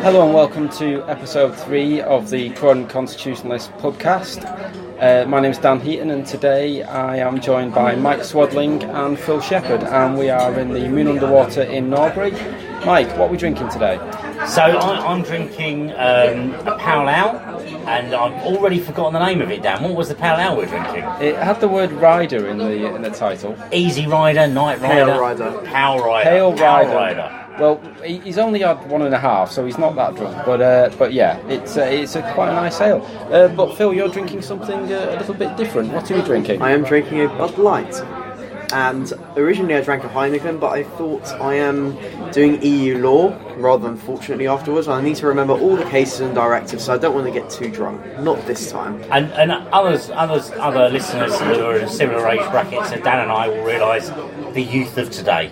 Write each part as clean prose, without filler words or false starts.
Hello and welcome to episode 3 of the Croydon Constitutionalists Pubcast. My name is Dan Heaton and today I am joined by Mike Swadling and Phil Shepherd, and we are in the Moon Underwater in Norbury. Mike, what are we drinking today? So I'm drinking a Pale Ale, and I've already forgotten the name of it, Dan. What was the Pale Ale we're drinking? It had the word rider in the title. Easy Rider, Night Rider, Pale Rider. Pale Rider. Pale Pale Rider. Well, he's only had 1.5, so he's not that drunk. But yeah, it's quite a nice ale. But Phil, you're drinking something a little bit different. What are you drinking? I am drinking a Bud Light. And originally I drank a Heineken, but I thought I am doing EU law rather than fortunately afterwards. I need to remember all the cases and directives, so I don't want to get too drunk. Not this time. And other listeners who are in a similar age bracket, so Dan and I will realise the youth of today.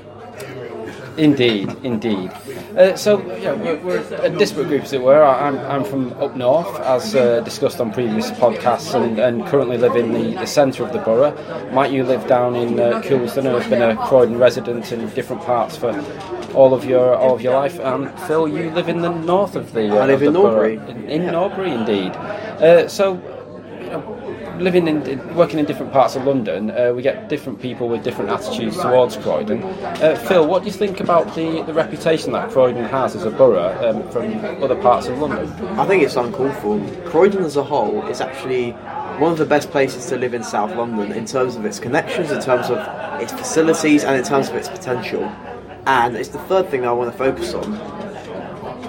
Indeed. So yeah, we're a disparate group, as it were. I'm from up north, as discussed on previous podcasts, and currently live in the centre of the borough. Mike, you live down in Coulsdon and have been a Croydon resident in different parts for all of your life. And Phil, you live in the north of the. I live in Norbury. In Norbury, indeed. Working in different parts of London, we get different people with different attitudes towards Croydon. Phil, what do you think about the reputation that Croydon has as a borough from other parts of London? I think it's uncalled for. Croydon as a whole is actually one of the best places to live in South London in terms of its connections, in terms of its facilities, and in terms of its potential. And it's the third thing that I want to focus on.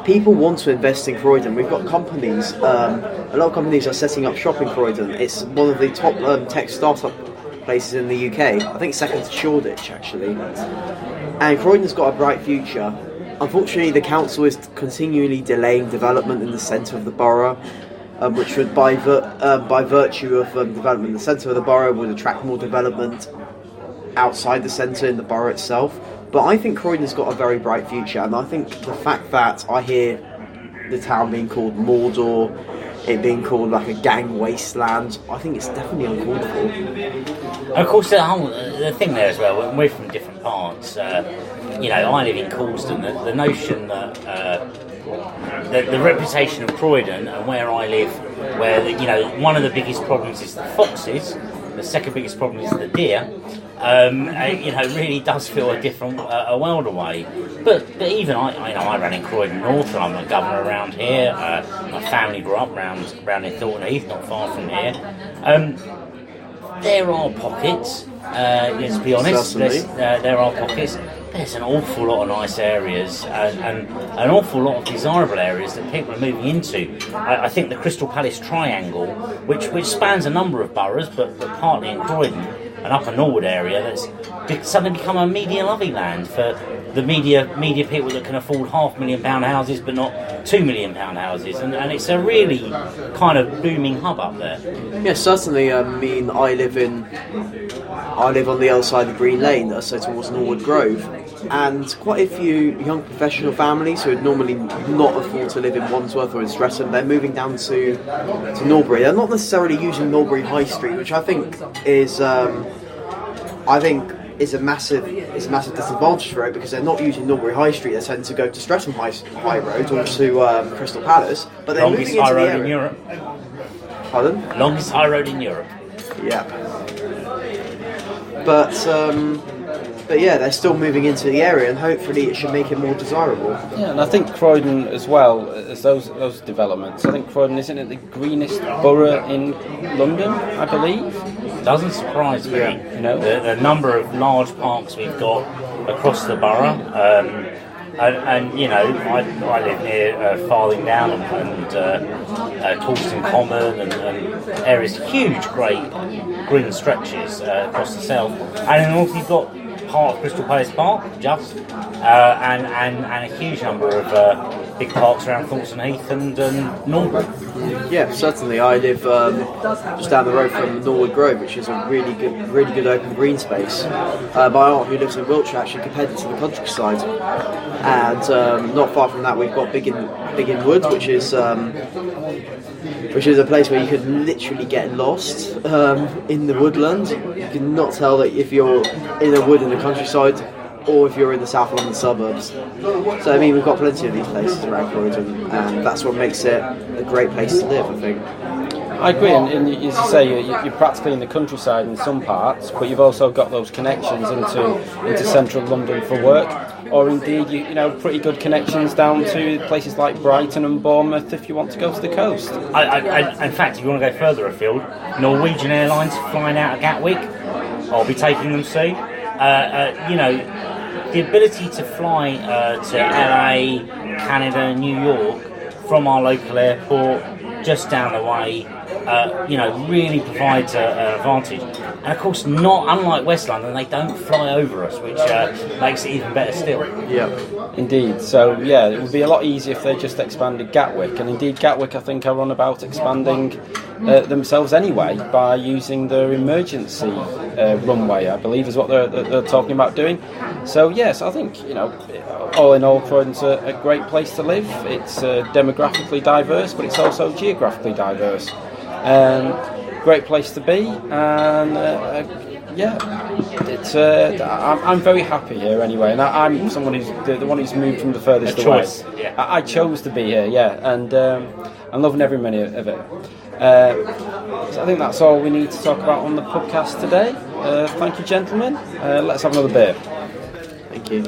People want to invest in Croydon. We've got companies, a lot of companies are setting up shop in Croydon. It's one of the top tech startup places in the UK. I think second to Shoreditch, actually. And Croydon's got a bright future. Unfortunately, the council is continually delaying development in the centre of the borough, which would, by virtue of development in the centre of the borough, would attract more development outside the centre in the borough itself. But I think Croydon's got a very bright future, and I think the fact that I hear the town being called Mordor, it being called like a gang wasteland, I think it's definitely uncalled for. And of course, the thing there as well, when we're from different parts, I live in Coulsdon, the notion that the reputation of Croydon and where I live, where one of the biggest problems is the foxes, the second biggest problem is the deer. Really does feel a world away. But even I ran in Croydon North, and I'm a governor around here. My family grew up around in Thornton Heath, not far from here. There are pockets. Let's be honest. There are pockets. There's an awful lot of nice areas and an awful lot of desirable areas that people are moving into. I think the Crystal Palace Triangle, which spans a number of boroughs, but partly in Croydon, an Upper Norwood area, that's suddenly become a media loving land for the media people that can afford £500,000 houses but not £2 million houses, and it's a really kind of booming hub up there. Yeah, certainly. I mean, I live on the other side of Green Lane, so towards Norwood Grove, and quite a few young professional families who would normally not afford to live in Wandsworth or in Streatham, they're moving down to Norbury. They're not necessarily using Norbury High Street, which I think is a massive disadvantage for it, because they're not using Norbury High Street. They tend to go to Streatham High Road or to Crystal Palace, but they're moving into the area. In Europe. Pardon? Longest high road in Europe. Yeah. But yeah, they're still moving into the area, and hopefully it should make it more desirable. Yeah, and I think Croydon, as well as those developments, I think Croydon, isn't it the greenest borough in London, I believe? Doesn't surprise me. Yeah. The number of large parks we've got across the borough, and I live near Farthing Down and Coulsdon Common and areas, huge, great green stretches across the south, and in the north you've got part of Crystal Palace Park, and a huge number of big parks around Thornton Heath and Norwood. Yeah, certainly. I live just down the road from Norwood Grove, which is a really good open green space. My aunt, who lives in Wiltshire, actually compared it to the countryside. And not far from that, we've got Biggin Wood, which is a place where you could literally get lost in the woodland. You can not tell that if you're in a wood in the countryside or if you're in the South London suburbs. So I mean, we've got plenty of these places around Croydon, and that's what makes it a great place to live, I think. I agree, and as you say, you're practically in the countryside in some parts, but you've also got those connections into central London for work, or indeed, pretty good connections down to places like Brighton and Bournemouth if you want to go to the coast. In fact, if you want to go further afield, Norwegian Airlines flying out of Gatwick, I'll be taking them soon. The ability to fly to LA, Canada, New York from our local airport just down the way, really provides an advantage. And of course, not unlike West London, they don't fly over us, which makes it even better still. Yeah, indeed. So yeah, it would be a lot easier if they just expanded Gatwick, and indeed Gatwick, I think, are on about expanding themselves anyway by using their emergency runway, I believe, is what they're talking about doing. So yes, I think all in all, Croydon's a great place to live. It's demographically diverse, but it's also geographically diverse. Great place to be, and it's. I'm very happy here anyway, and I'm someone who's the one who's moved from the furthest away. Yeah. I chose to be here, and I'm loving every minute of it. So I think that's all we need to talk about on the podcast today. Thank you, gentlemen. Let's have another beer. Thank you.